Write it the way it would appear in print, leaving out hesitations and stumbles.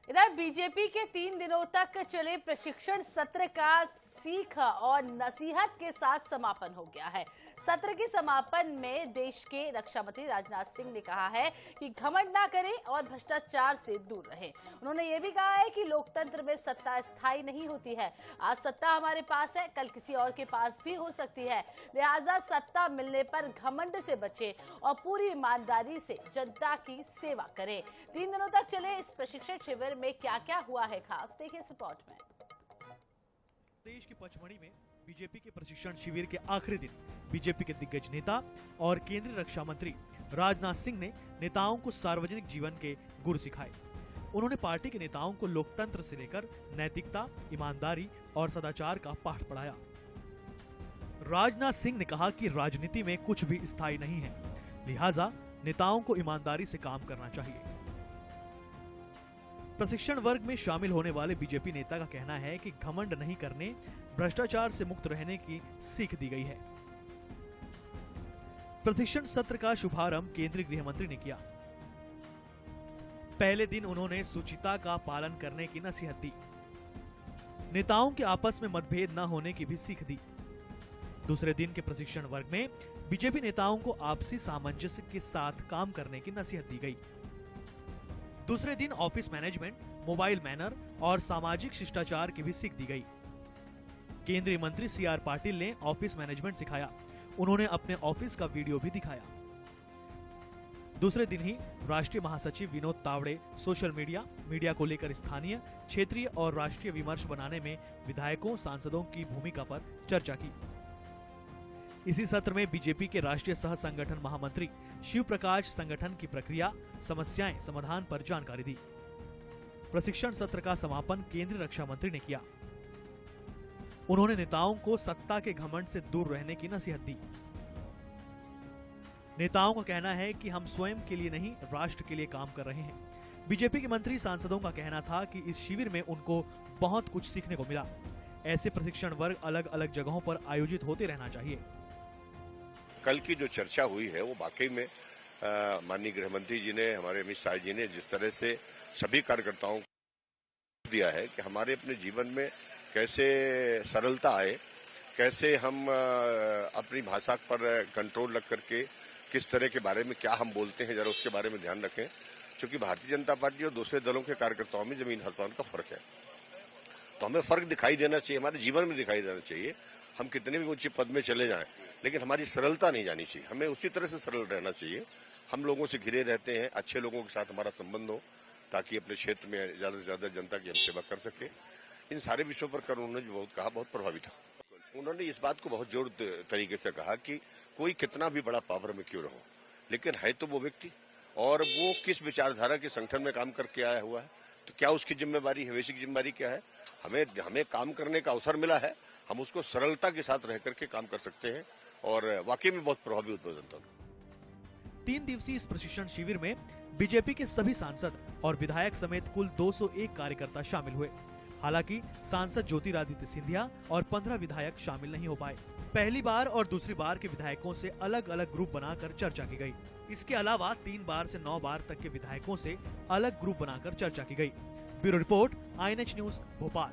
इधर बीजेपी के 3 दिनों तक चले प्रशिक्षण सत्र का सीख और नसीहत के साथ समापन हो गया है। सत्र के समापन में देश के रक्षा मंत्री राजनाथ सिंह ने कहा है कि घमंड ना करें और भ्रष्टाचार से दूर रहें। उन्होंने ये भी कहा है कि लोकतंत्र में सत्ता स्थायी नहीं होती है। आज सत्ता हमारे पास है, कल किसी और के पास भी हो सकती है। लिहाजा सत्ता मिलने पर घमंड से बचें और पूरी ईमानदारी से जनता की सेवा करें। 3 दिनों तक चले इस प्रशिक्षण शिविर में क्या क्या हुआ है, खास देखिए इस रिपोर्ट में। देश के पचमढ़ी में बीजेपी के प्रशिक्षण शिविर के आखिरी दिन बीजेपी के दिग्गज नेता और केंद्रीय रक्षा मंत्री राजनाथ सिंह ने नेताओं को सार्वजनिक जीवन के गुर सिखाए। उन्होंने पार्टी के नेताओं को लोकतंत्र से लेकर नैतिकता, ईमानदारी और सदाचार का पाठ पढ़ाया। राजनाथ सिंह ने कहा कि राजनीति में कुछ भी स्थायी नहीं है, लिहाजा नेताओं को ईमानदारी से काम करना चाहिए। प्रशिक्षण वर्ग में शामिल होने वाले बीजेपी नेता का कहना है कि घमंड नहीं करने, भ्रष्टाचार से मुक्त रहने की सीख दी गई है। प्रशिक्षण सत्र का शुभारंभ केंद्रीय गृह मंत्री ने किया। पहले दिन उन्होंने शुचिता का पालन करने की नसीहत दी। नेताओं के आपस में मतभेद न होने की भी सीख दी। दूसरे दिन के प्रशिक्षण वर्ग में बीजेपी नेताओं को आपसी सामंजस्य के साथ काम करने की नसीहत दी गई। दूसरे दिन ऑफिस मैनेजमेंट, मोबाइल मैनर और सामाजिक शिष्टाचार की भी सीख दी गई। केंद्रीय मंत्री सीआर पाटिल ने ऑफिस मैनेजमेंट सिखाया। उन्होंने अपने ऑफिस का वीडियो भी दिखाया। दूसरे दिन ही राष्ट्रीय महासचिव विनोद तावड़े सोशल मीडिया को लेकर स्थानीय, क्षेत्रीय और राष्ट्रीय विमर्श बनाने में विधायकों, सांसदों की भूमिका पर चर्चा की। इसी सत्र में बीजेपी के राष्ट्रीय सह संगठन महामंत्री शिव प्रकाश संगठन की प्रक्रिया, समस्याएं, समाधान पर जानकारी दी। प्रशिक्षण सत्र का समापन केंद्रीय रक्षा मंत्री ने किया। उन्होंने नेताओं को सत्ता के घमंड से दूर रहने की नसीहत दी। नेताओं का कहना है कि हम स्वयं के लिए नहीं, राष्ट्र के लिए काम कर रहे हैं। बीजेपी के मंत्री, सांसदों का कहना था कि इस शिविर में उनको बहुत कुछ सीखने को मिला। ऐसे प्रशिक्षण वर्ग अलग अलग जगहों पर आयोजित होते रहना चाहिए। कल की जो चर्चा हुई है वो वाकई में माननीय गृह मंत्री जी ने, हमारे अमित शाह जी ने जिस तरह से सभी कार्यकर्ताओं को दिया है कि हमारे अपने जीवन में कैसे सरलता आए, कैसे हम अपनी भाषा पर कंट्रोल रख करके किस तरह के बारे में क्या हम बोलते हैं, जरा उसके बारे में ध्यान रखें। क्योंकि भारतीय जनता पार्टी और दूसरे दलों के कार्यकर्ताओं में जमीन आसमान का फर्क है, तो हमें फर्क दिखाई देना चाहिए, हमारे जीवन में दिखाई देना चाहिए। हम कितने भी ऊंचे पद में चले जाएं, लेकिन हमारी सरलता नहीं जानी चाहिए। हमें उसी तरह से सरल रहना चाहिए। हम लोगों से घिरे रहते हैं, अच्छे लोगों के साथ हमारा संबंध हो, ताकि अपने क्षेत्र में ज्यादा से ज्यादा जनता की हम सेवा कर सके। इन सारे विषयों पर कर उन्होंने जो बहुत कहा, बहुत प्रभावी था। उन्होंने इस बात को बहुत जोर तरीके से कहा कि कोई कितना भी बड़ा पावर में क्यों रहो, लेकिन है तो वो व्यक्ति, और वो किस विचारधारा के संगठन में काम करके आया हुआ है, तो क्या उसकी जिम्मेवारी है, वैसी जिम्मेवारी क्या है। हमें काम करने का अवसर मिला है, हम उसको सरलता के साथ रह करके काम कर सकते हैं, और वाकई में बहुत प्रभावी उद्बोधन था। 3 दिवसीय इस प्रशिक्षण शिविर में बीजेपी के सभी सांसद और विधायक समेत कुल 201 कार्यकर्ता शामिल हुए। हालांकि सांसद ज्योतिरादित्य सिंधिया और 15 विधायक शामिल नहीं हो पाए। पहली बार और दूसरी बार के विधायकों से अलग अलग ग्रुप बनाकर चर्चा की गई। इसके अलावा 3 बार से 9 बार तक के विधायकों से अलग ग्रुप बनाकर चर्चा की गई। Bureau report, INH news, Bhopal.